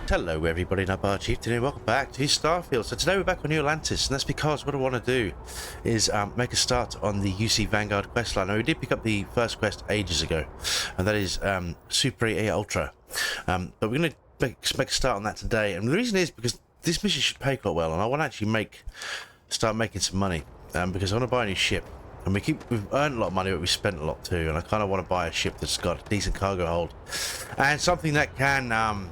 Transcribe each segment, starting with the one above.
Hello everybody, Nightmare Chief today, welcome back to Starfield. So today we're back on New Atlantis, and that's because what I want to do is make a start on the UC Vanguard questline. Now we did pick up the first quest ages ago, and that is Super 8 Ultra. But we're going to make a start on that today, and the reason is because this mission should pay quite well, and I want to actually start making some money, because I want to buy a new ship. And we've earned a lot of money, but we spent a lot too, and I kind of want to buy a ship that's got a decent cargo hold, and something that can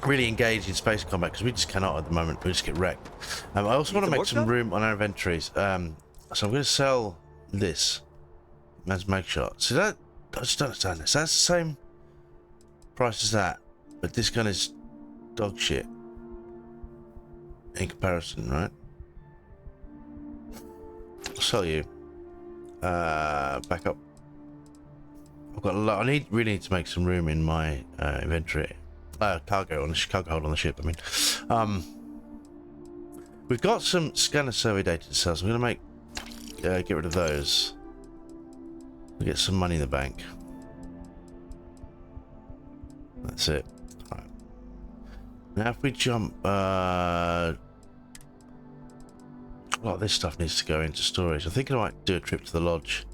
really engage in space combat, because we just cannot at the moment. We just get wrecked. I also want to make some room on our inventories, so I'm going to sell this as make shot. So that, I just don't understand this. That's the same price as that, but this gun is dog shit in comparison, right? I'll sell you. Back up. I've got a lot. I really need to make some room in my inventory. Cargo hold on the ship. I mean, we've got some scanner survey data to sell, so I'm going to get rid of those. We'll get some money in the bank. That's it. All right. Now, if we jump, a lot of this stuff needs to go into storage. I think I might do a trip to the lodge.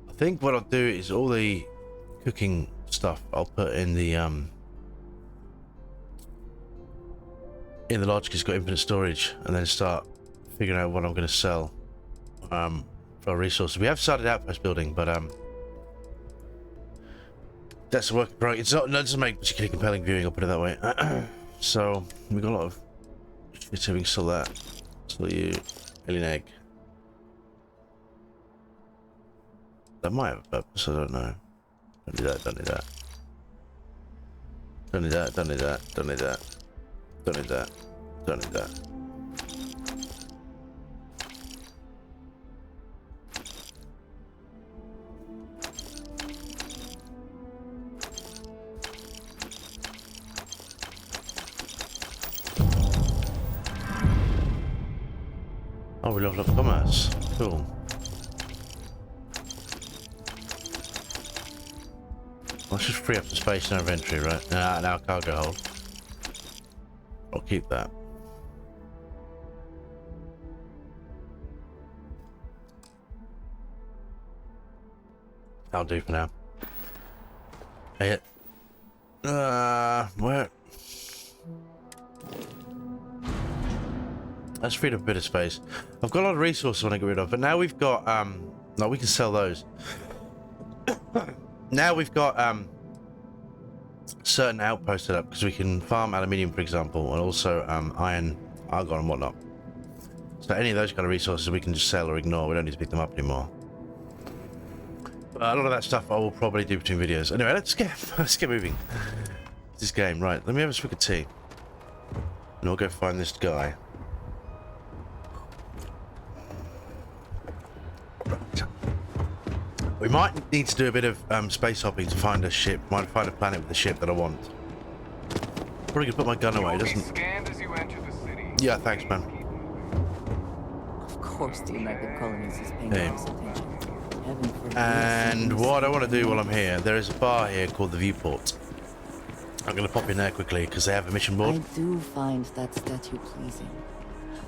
I think what I'll do is all the cooking stuff I'll put in the lodge, because it's got infinite storage, and then start figuring out what I'm going to sell for our resources. We have started outpost building, but that's a work in progress. It doesn't make particularly compelling viewing, I'll put it that way. So we've got a lot of shit, so we can sell that. Sell you alien egg. That might have a purpose, I don't know. Don't do that, don't do that. Don't do that, don't do that, don't do that. Don't need that. Don't need that. Oh, we leveled up commerce. Cool. Let's just free up some space in our inventory, right? In our cargo hold. I'll keep that. I'll do for now. Hey, where? Let's free up a bit of space. I've got a lot of resources I want to get rid of, but now we've got no, we can sell those. Now we've got certain outposts set up, because we can farm aluminium, for example, and also iron, argon, and whatnot. So any of those kind of resources we can just sell or ignore. We don't need to pick them up anymore. But a lot of that stuff I will probably do between videos. Anyway, let's get moving. This game, right? Let me have a swig of tea, and we'll go find this guy. Right. We might need to do a bit of space hopping to find a ship. Might find a planet with a ship that I want. Probably gonna put my gun away, doesn't? Scanned as you enter the city. Yeah, thanks, man. Of course, the American colonies is paying close attention. Heaven forbid. And what I want to do while I'm here, there is a bar here called the Viewport. I'm gonna pop in there quickly because they have a mission board. I do find that statue pleasing.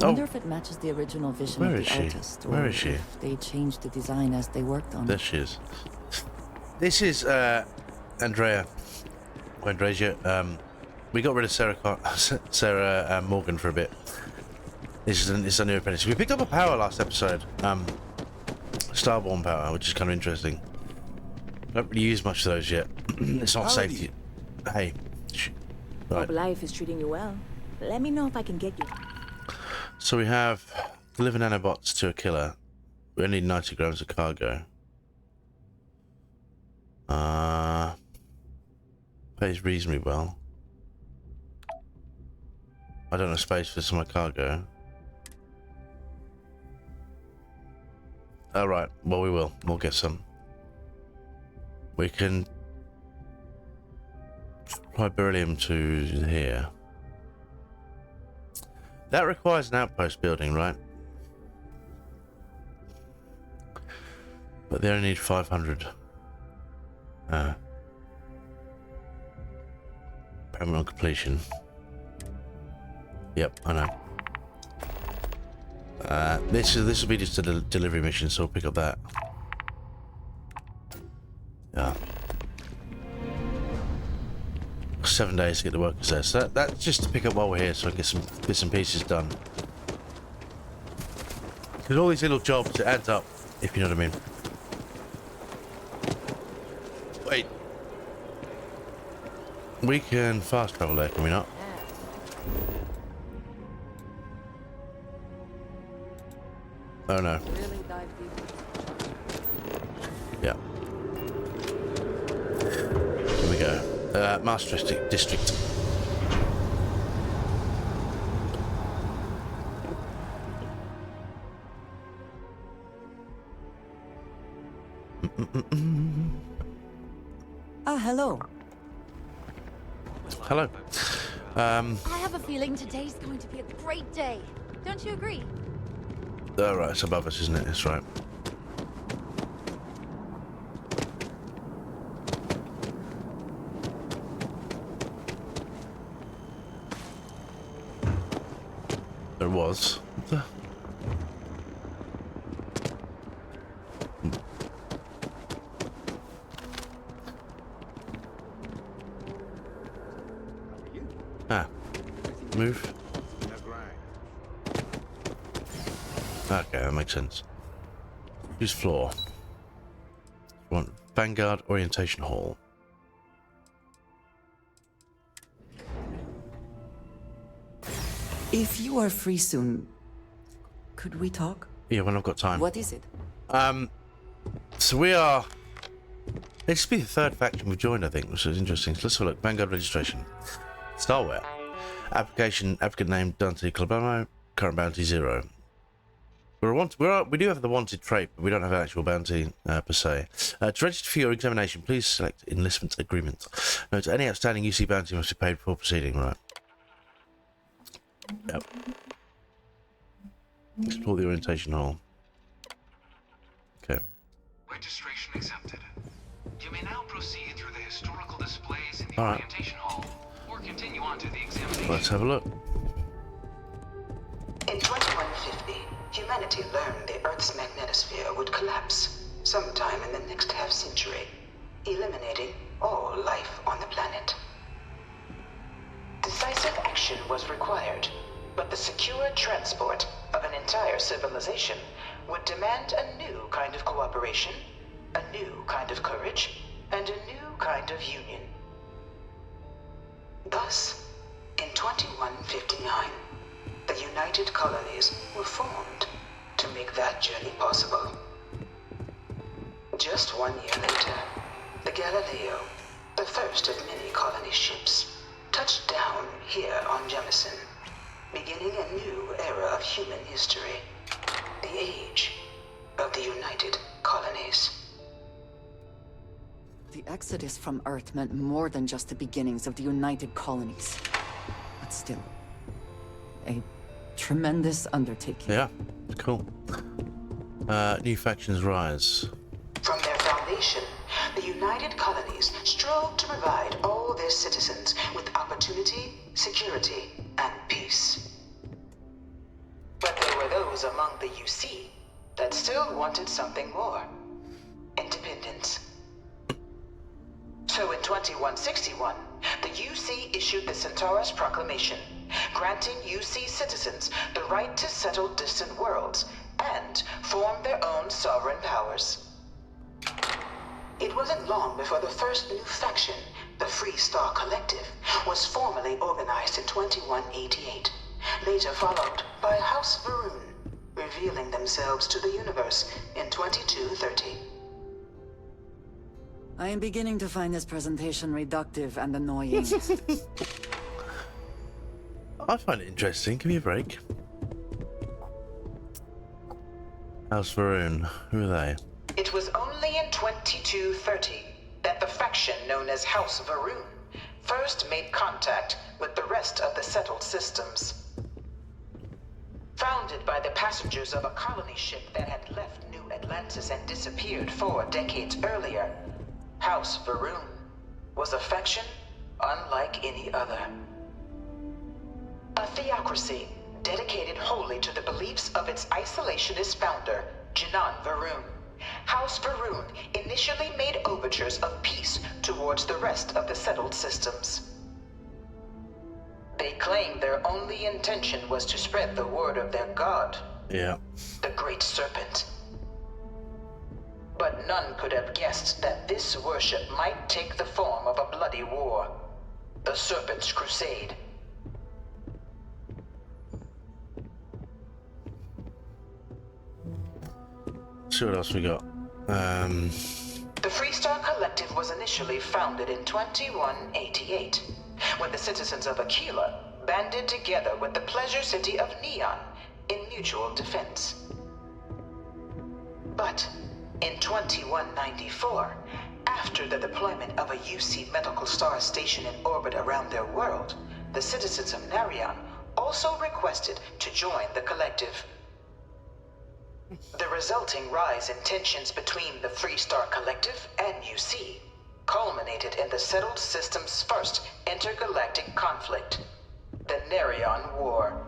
I wonder if it matches the original vision Where of is the she? artist, or Where is she? if they changed the design as they worked on There it. she is. This is Andrea. Andrasia. We got rid of Sarah Morgan for a bit. This is a new apprentice. We picked up a power last episode. Starborn power, which is kind of interesting. Don't really use much of those yet. It's not safe to... Hey. Right. Hope life is treating you well. Let me know if I can get you. So we have deliver nanobots to a killer. We only need 90 grams of cargo. Pays reasonably well. I don't have space for some of my cargo. Alright, well we will. We'll get some. We can supply beryllium to here. That requires an outpost building, right? But they only need 500. I'm on completion. Yep, I know. This will be just a delivery mission, so I'll pick up that. Yeah. 7 days to get the workers there, so that's just to pick up while we're here, so I can get some bits and pieces done. Because all these little jobs, it adds up, if you know what I mean. Wait. We can fast travel there, can we not? Oh no. Really dive deep. Yeah. Here we go. Master District. Hello. Hello. I have a feeling today's going to be a great day. Don't you agree? Oh, right, it's above us, isn't it? That's right. There was. What the? Ah. Move. Okay, that makes sense. Use floor. Want Vanguard Orientation Hall. If you are free soon, could we talk? Yeah, when I've got time. What is it? So we are. This should be the third faction we've joined, I think, which is interesting. So let's have a look. Vanguard registration. Starware. Applicant name Dante Colabamo. Current bounty 0. We do have the wanted trait, but we don't have an actual bounty per se. To register for your examination, please select enlistment agreement. Note, any outstanding UC bounty must be paid before proceeding, right? Yep. Explore the orientation hall. Okay. Registration accepted. You may now proceed through the historical displays in the All right. orientation hall, or continue on to the examination. Let's have a look. In 2150, humanity learned the Earth's magnetosphere would collapse sometime in the next half-century, eliminating all life on the planet. Decisive action was required, but the secure transport of an entire civilization would demand a new kind of cooperation, a new kind of courage, and a new kind of union. Thus, in 2159, the United Colonies were formed to make that journey possible. Just 1 year later, the Galileo, the first of many colony ships, touched down here on Jemison, beginning a new era of human history, the age of the United Colonies. The exodus from Earth meant more than just the beginnings of the United Colonies. But still, a tremendous undertaking. Yeah, cool. New factions rise. From their foundation, the United Colonies strove to provide all their citizens with opportunity, security, and peace. But there were those among the UC that still wanted something more. Independence. So in 2161, the UC issued the Centaurus Proclamation, granting UC citizens the right to settle distant worlds and form their own sovereign powers. It wasn't long before the first new faction, the Free Star Collective, was formally organized in 2188, later followed by House Varun, revealing themselves to the universe in 2230. I am beginning to find this presentation reductive and annoying. I find it interesting. Give me a break. House Varun. Who are they? It was only in 2230 that the faction known as House Varun first made contact with the rest of the settled systems. Founded by the passengers of a colony ship that had left New Atlantis and disappeared 4 decades earlier, House Varun was a faction unlike any other. A theocracy dedicated wholly to the beliefs of its isolationist founder, Jinan Varun. House Varun initially made overtures of peace towards the rest of the settled systems. They claimed their only intention was to spread the word of their god, Yeah. the Great Serpent. But none could have guessed that this worship might take the form of a bloody war, the Serpent's Crusade. See what else we got. The Freestar Collective was initially founded in 2188, when the citizens of Aquila banded together with the pleasure city of Neon in mutual defense. But in 2194, after the deployment of a UC medical star station in orbit around their world, the citizens of Narion also requested to join the collective. The resulting rise in tensions between the Freestar Collective and UC culminated in the settled system's first intergalactic conflict, the Narion War.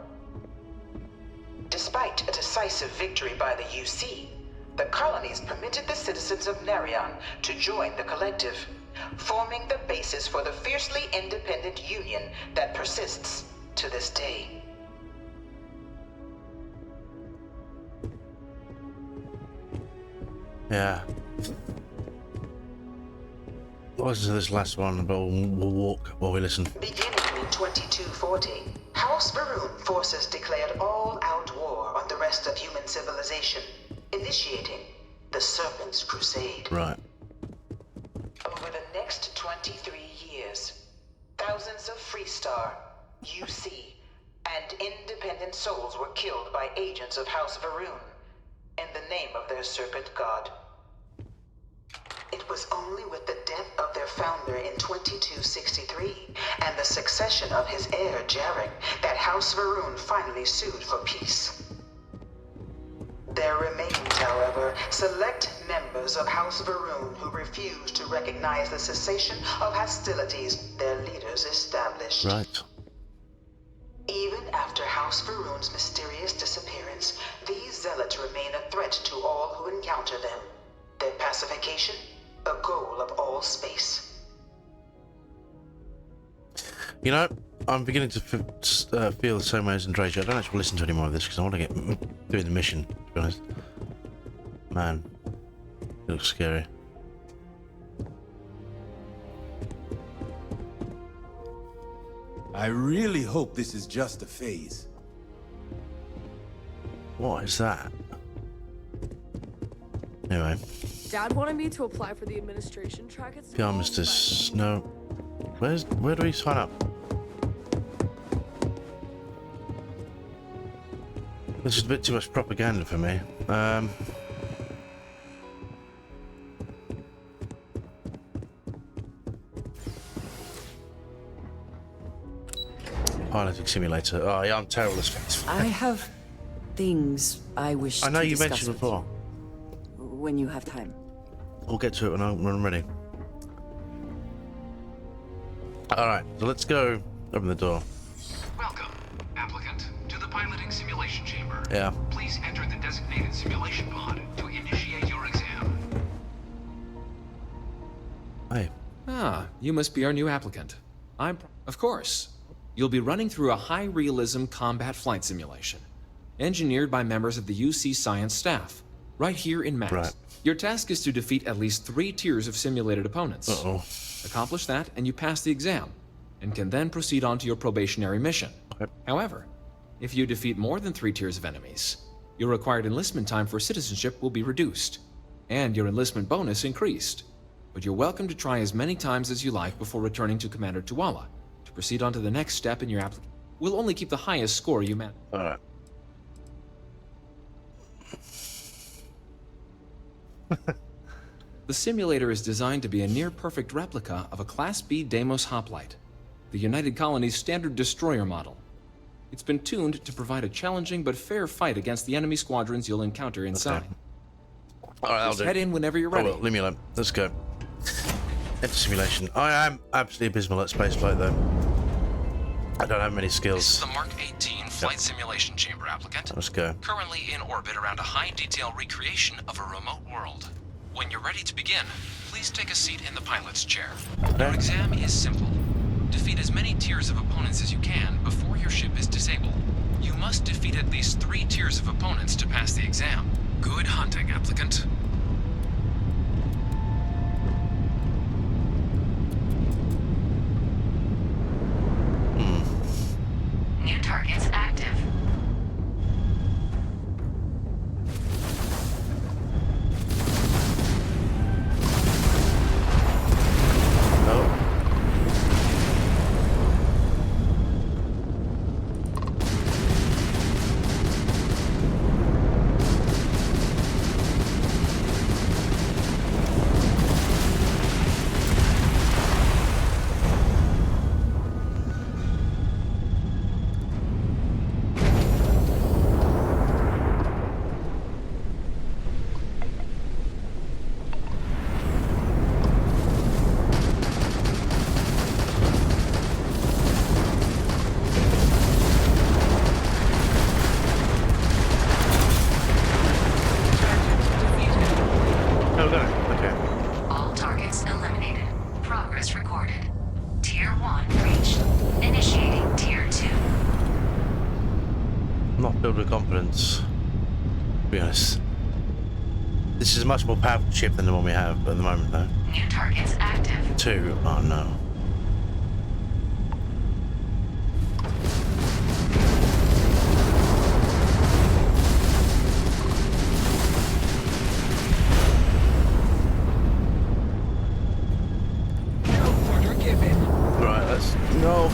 Despite a decisive victory by the UC, the colonies permitted the citizens of Narion to join the collective, forming the basis for the fiercely independent union that persists to this day. Yeah. Listen to this last one, but we'll walk while we listen. Beginning in 2240, House Varun forces declared all-out war on the rest of human civilization, initiating the Serpent's Crusade. Right. Over the next 23 years, thousands of Freestar, UC, and independent souls were killed by agents of House Varun in the name of their serpent god. It was only with the death of their founder in 2263 and the succession of his heir, Jarek, that House Varun finally sued for peace. There remained, however, select members of House Varun who refused to recognize the cessation of hostilities their leaders established. Right. Even after House Varun's mysterious disappearance, these zealots remain a threat to all who encounter them. Their pacification, a goal of all space. You know, I'm beginning to feel the same way as Andreja. I don't actually listen to any more of this because I want to get through the mission, to be honest. Man, it looks scary. I really hope this is just a phase. What is that? Anyway. Dad wanted me to apply for the administration track at The school, armistice. No. Where do we sign up? This is a bit too much propaganda for me. Piloting simulator. Oh yeah, I'm terrible at space. I have things I wish I know to you discuss mentioned with before. you when you have time. We'll get to it when I'm ready. Alright, so let's go. Open the door. Welcome, applicant, to the piloting simulation chamber. Yeah. Please enter the designated simulation pod to initiate your exam. Hey. Ah, you must be our new applicant. Of course. You'll be running through a high-realism combat flight simulation, engineered by members of the UC science staff, right here in MAX. Right. Your task is to defeat at least 3 tiers of simulated opponents. Uh-oh. Accomplish that, and you pass the exam, and can then proceed on to your probationary mission. Okay. However, if you defeat more than 3 tiers of enemies, your required enlistment time for citizenship will be reduced, and your enlistment bonus increased. But you're welcome to try as many times as you like before returning to Commander Tuala to proceed on to the next step in your application. We'll only keep the highest score you manage. Alright. The simulator is designed to be a near-perfect replica of a Class B Deimos hoplite, the United Colony's standard destroyer model. It's been tuned to provide a challenging but fair fight against the enemy squadrons you'll encounter inside. Alright, I'll Just do. head in whenever you're ready. Oh, well, leave me alone. Let's go. Enter simulation. I am absolutely abysmal at spaceflight, though. I don't have many This is skills. the Mark 18 Flight Simulation Chamber applicant. Let's go. Currently in orbit around a high-detail recreation of a remote world. When you're ready to begin, please take a seat in the pilot's chair. Your exam is simple. Defeat as many tiers of opponents as you can before your ship is disabled. You must defeat at least 3 tiers of opponents to pass the exam. Good hunting, applicant. New targets active. Oh. Oh, no. Okay. All targets eliminated. Progress recorded. Tier 1 reached. Initiating Tier 2. I'm not filled with confidence, to be honest. This is a much more powerful ship than the one we have at the moment, though. New targets active. 2. Oh, no. Right, let's... No.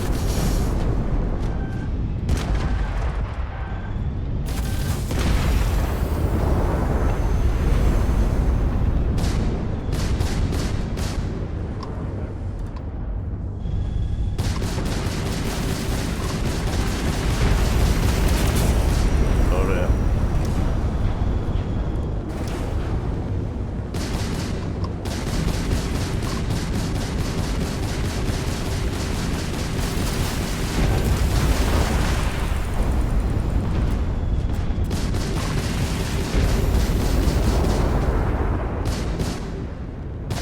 Oh, yeah.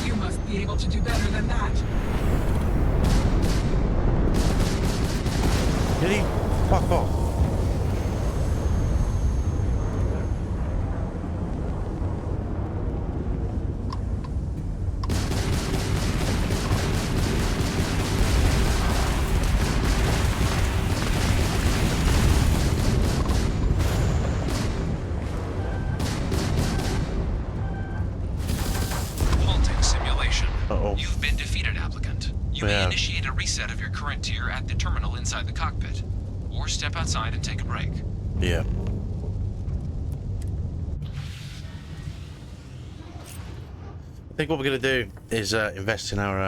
You must be able to do better than that. Did he? Fuck off. Halting simulation. Uh-oh. You've been defeated, applicant. You may Yeah. initiate a reset of your current tier at the terminal inside the cockpit, or step outside and take a break. Yeah. I think what we're going to do is invest in our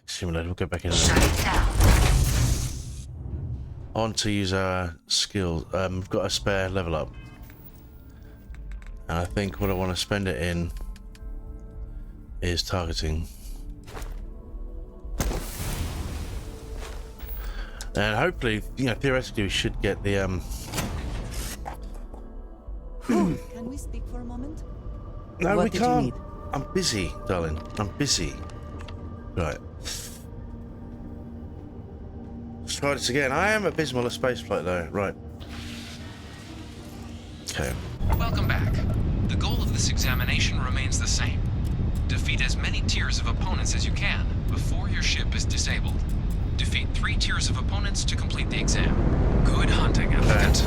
simulator. We'll go back in. Shut it down. I want to use our skills. We've got a spare level up, and I think what I want to spend it in is targeting. And hopefully, you know, theoretically, we should get the Can we speak for a moment? No, What we did you can't. need? I'm busy, darling. I'm busy. Right. Let's try this again. I am abysmal at spaceflight, though. Right. Okay. Welcome back. The goal of this examination remains the same. Defeat as many tiers of opponents as you can before your ship is disabled. Defeat 3 tiers of opponents to complete the exam. Good hunting, applicant.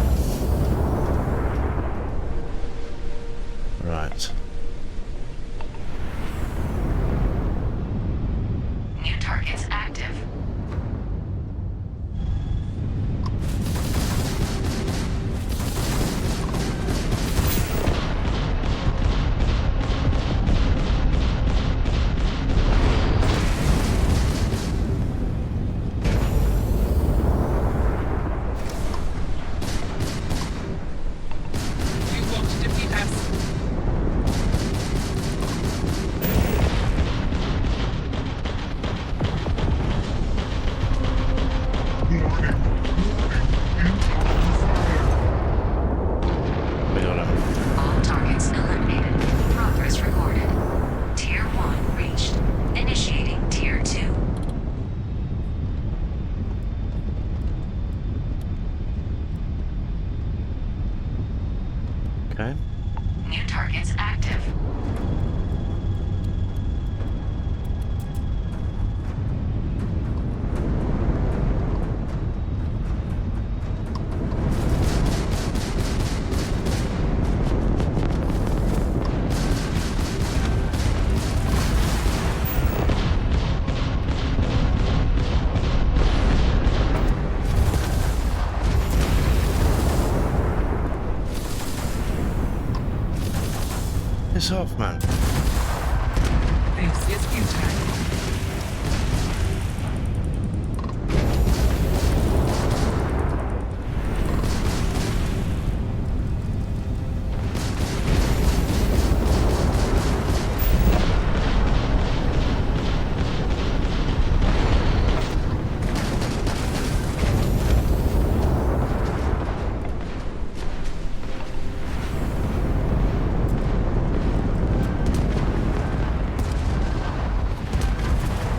Right. New targets active. Okay. New targets active. Piss off, man. This is futile.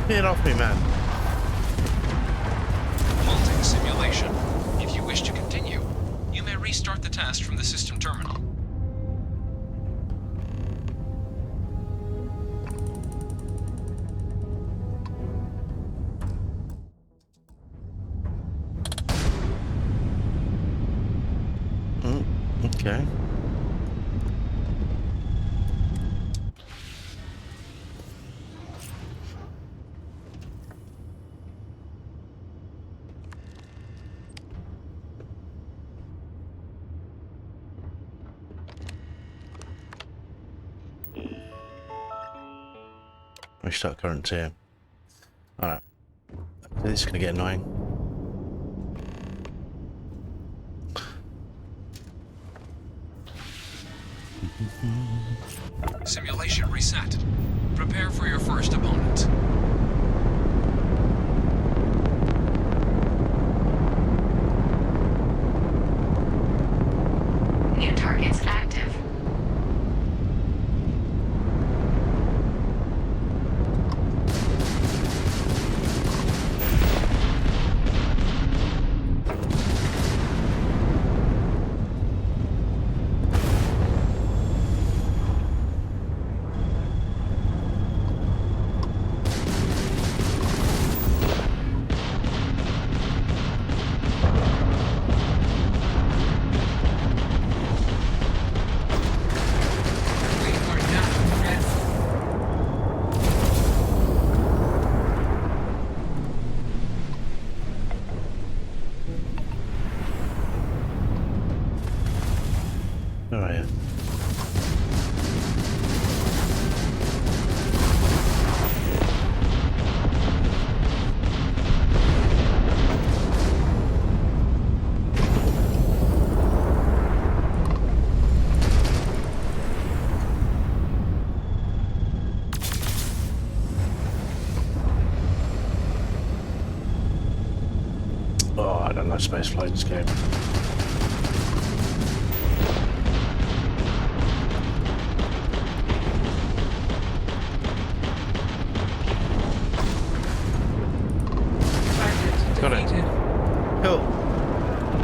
Get off me, man. Halting simulation. If you wish to continue, you may restart the test from the system terminal. Okay. Restart current tier. Alright. This is gonna get annoying. Simulation reset. Prepare for your first opponent. New targets active. We are not ready. Alright. Oh, I don't know spaceflight in this game. Target Got it. defeated. Cool.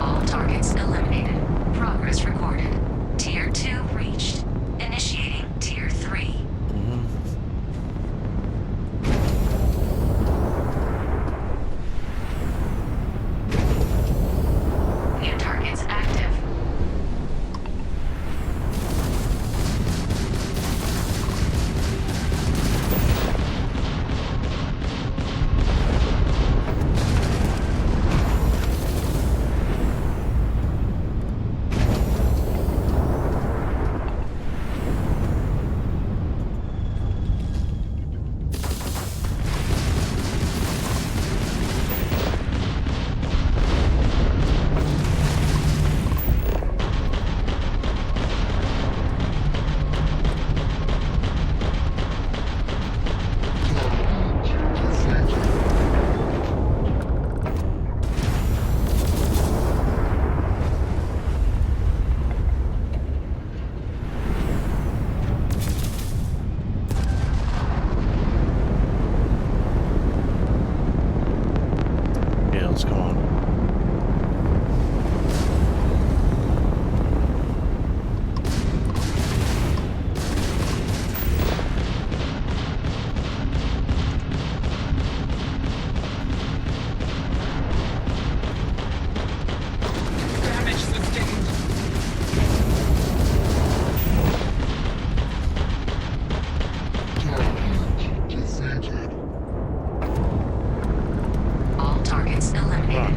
All targets eliminated. Progress recorded. Tier 2 reached. Initiating Tier 3. New targets active. Yeah, let's go on.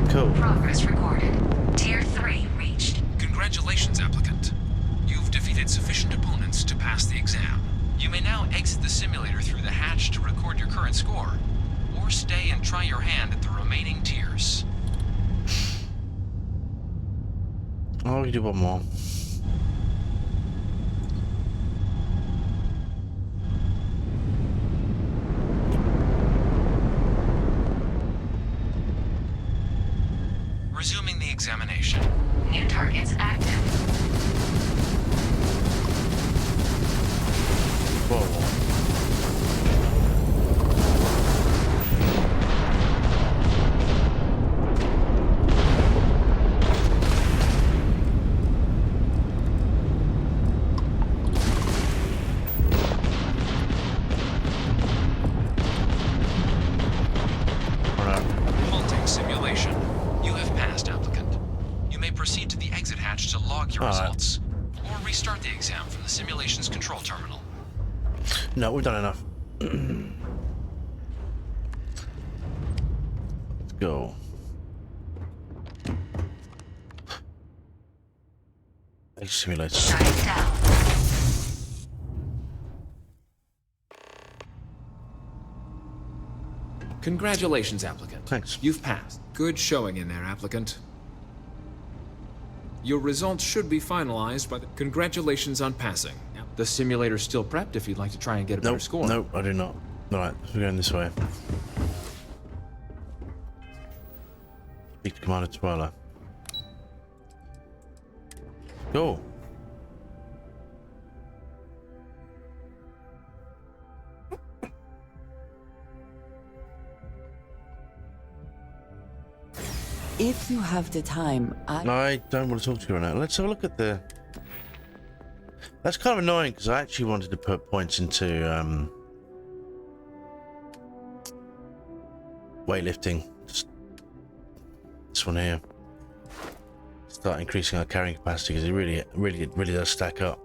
Cool. Progress recorded. Tier 3 reached. Congratulations, applicant. You've defeated sufficient opponents to pass the exam. You may now exit the simulator through the hatch to record your current score, or stay and try your hand at the remaining tiers. Oh, we do one more. Resuming the examination. New targets active. Whoa. Halting simulation. You have passed, applicant. You may proceed to the exit hatch to log your results, or restart the exam from the simulation's control terminal. No, we've done enough. Let's go. Simulator. Shut it down. Congratulations, applicant. Thanks. You've passed. Good showing in there, applicant. Your results should be finalized by the... Congratulations on passing. The simulator's still prepped if you'd like to try and get a better Nope, score. nope, I do not. Alright, we're going this way. Speak to Commander Twirler. Go. If you have the time, I don't want to talk to you right now. Let's have a look at the... That's kind of annoying because I actually wanted to put points into weightlifting. Just this one here. Start increasing our carrying capacity because it really does stack up.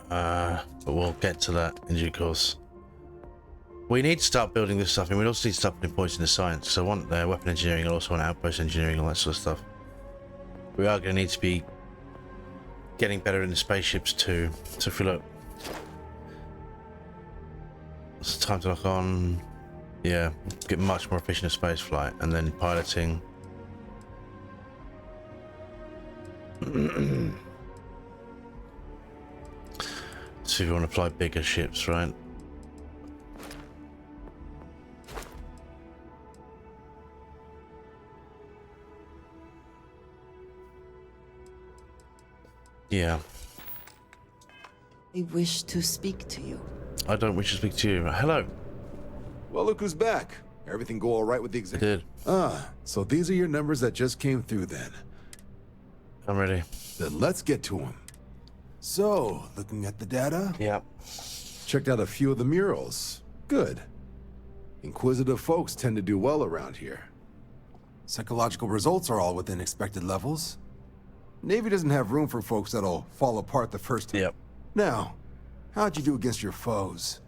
But we'll get to that in due course. We need to start building this stuff, and we also need to start putting points into science. So I want weapon engineering, and also want outpost engineering, all that sort of stuff. We are going to need to be getting better in the spaceships too. So if we look, it's time to lock on. Yeah, get much more efficient at space flight, and then piloting. So if you want to fly bigger ships, right? Yeah. I wish to speak to you. I don't wish to speak to you. Hello. Well, look who's back. Everything go all right with the I exam? did. Ah, so these are your numbers that just came through then. I'm ready. Then let's get to them. So, looking at the data, Yeah. checked out a few of the murals. Good. Inquisitive folks tend to do well around here. Psychological results are all within expected levels. Navy doesn't have room for folks that'll fall apart the first time. Yep. Now, how'd you do against your foes?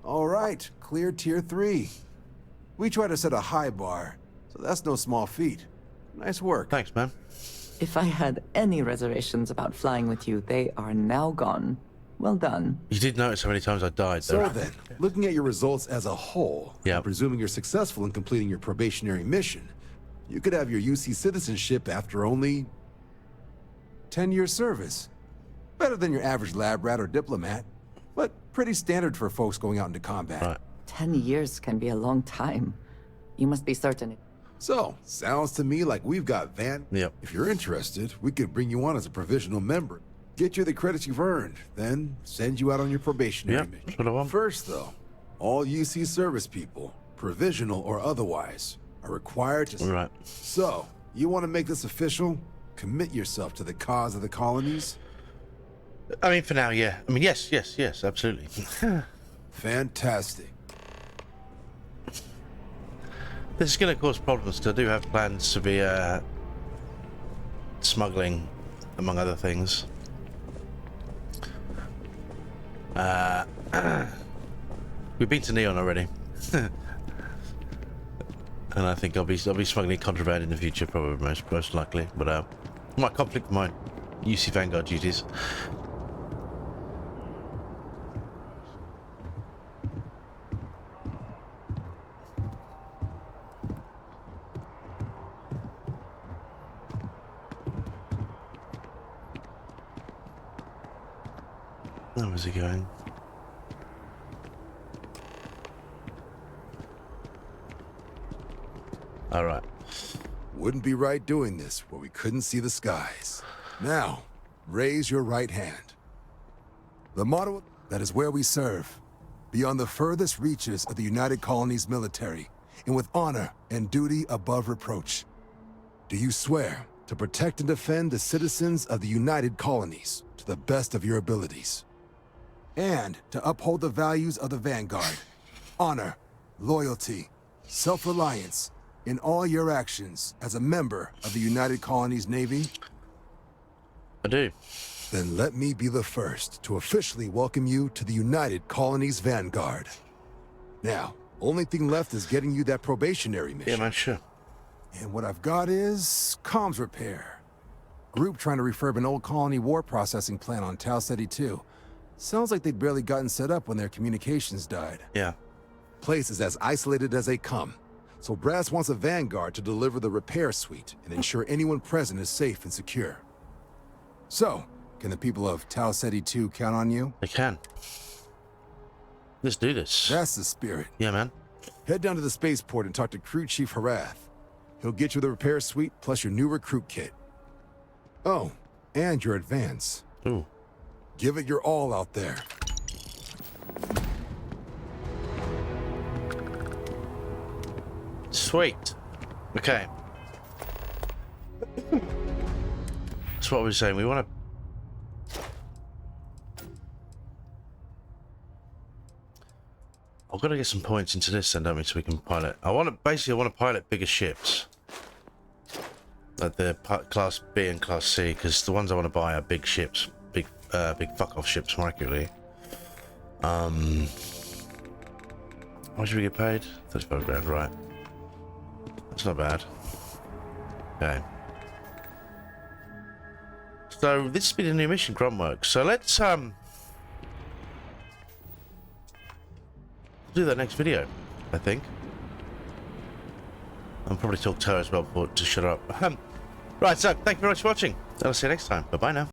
All right, clear tier 3. We try to set a high bar, so that's no small feat. Nice work. Thanks, man. If I had any reservations about flying with you, they are now gone. Well done. You did notice how many times I died, though. So then, looking at your results as a whole, Yeah. and presuming you're successful in completing your probationary mission, you could have your UC citizenship after only 10 years service. Better than your average lab rat or diplomat, but pretty standard for folks going out into combat. Right. 10 years can be a long time. You must be certain. So, sounds to me like we've got Van. Yep. If you're interested, we could bring you on as a provisional member. Get you the credits you've earned, then send you out on your probationary Yep, mission. that's what I want. First, though, all UC service people, provisional or otherwise, are required to... Right. So, you want to make this official? Commit yourself to the cause of the colonies? I mean, for now, yeah. I mean, yes, absolutely. Fantastic. This is going to cause problems because I do have plans to be smuggling, among other things. We've been to Neon already. And I think I'll be smuggling contraband in the future, probably most likely. But might conflict with my UC Vanguard duties. Where was he going? All right. Wouldn't be right doing this where we couldn't see the skies. Now, raise your right hand. The motto, that is where we serve, beyond the furthest reaches of the United Colonies military, and with honor and duty above reproach. Do you swear to protect and defend the citizens of the United Colonies to the best of your abilities? And to uphold the values of the Vanguard, honor, loyalty, self-reliance, in all your actions as a member of the United Colonies Navy? I do. Then let me be the first to officially welcome you to the United Colonies Vanguard. Now, only thing left is getting you that probationary mission. Yeah, man, sure. And what I've got is comms repair. Group trying to refurb an old colony war processing plant on Tau Ceti 2. Sounds like they'd barely gotten set up when their communications died. Yeah. Place is as isolated as they come. So Brass wants a Vanguard to deliver the repair suite and ensure anyone present is safe and secure. So, can the people of Tau Ceti 2 count on you? They can. Let's do this. That's the spirit. Yeah, man. Head down to the spaceport and talk to Crew Chief Harath. He'll get you the repair suite plus your new recruit kit. Oh, and your advance. Ooh. Give it your all out there. Sweet. Okay. That's what we were saying. We want to... I've got to get some points into this then, don't we, so we can pilot. I want to pilot bigger ships. Like the Class B and Class C, because the ones I want to buy are big ships. Big fuck-off ships, more accurately. How much should we get paid? 35 grand, right. That's not bad. Okay. So this has been a new mission, Gruntwork. So let's do that next video, I think. I'll probably talk to her as well to shut her up. Right, so thank you very much for watching. I'll see you next time. Bye bye now.